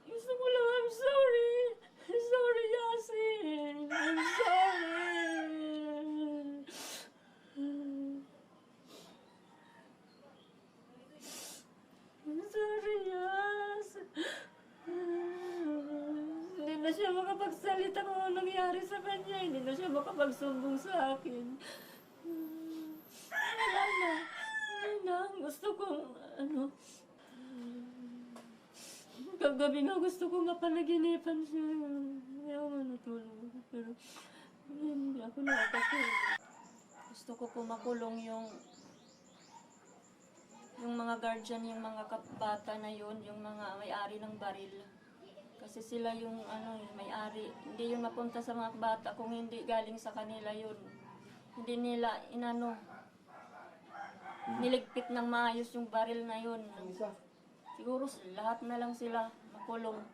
Gusto ko lang, I'm sorry. I'm sorry, Yasin. I'm sorry. I'm sorry, Yas. Hindi na siya makapagsalita kung anong nangyari sa kanya. Hindi na siya makapagsumbong sa akin. Wala na. Wala na. Gusto kong, kagabi nga gusto ko mapanaginipan siya. Ayaw nga natulog. Pero hindi ako nakakatulog. Gusto ko pumakulong yung mga guardian, yung mga bata na yun, yung mga may-ari ng baril. Kasi sila yung may-ari. Hindi yun mapunta sa mga bata kung hindi galing sa kanila yun. Hindi nila niligpit ng maayos yung baril na yun. Siguro lahat na lang sila makulong.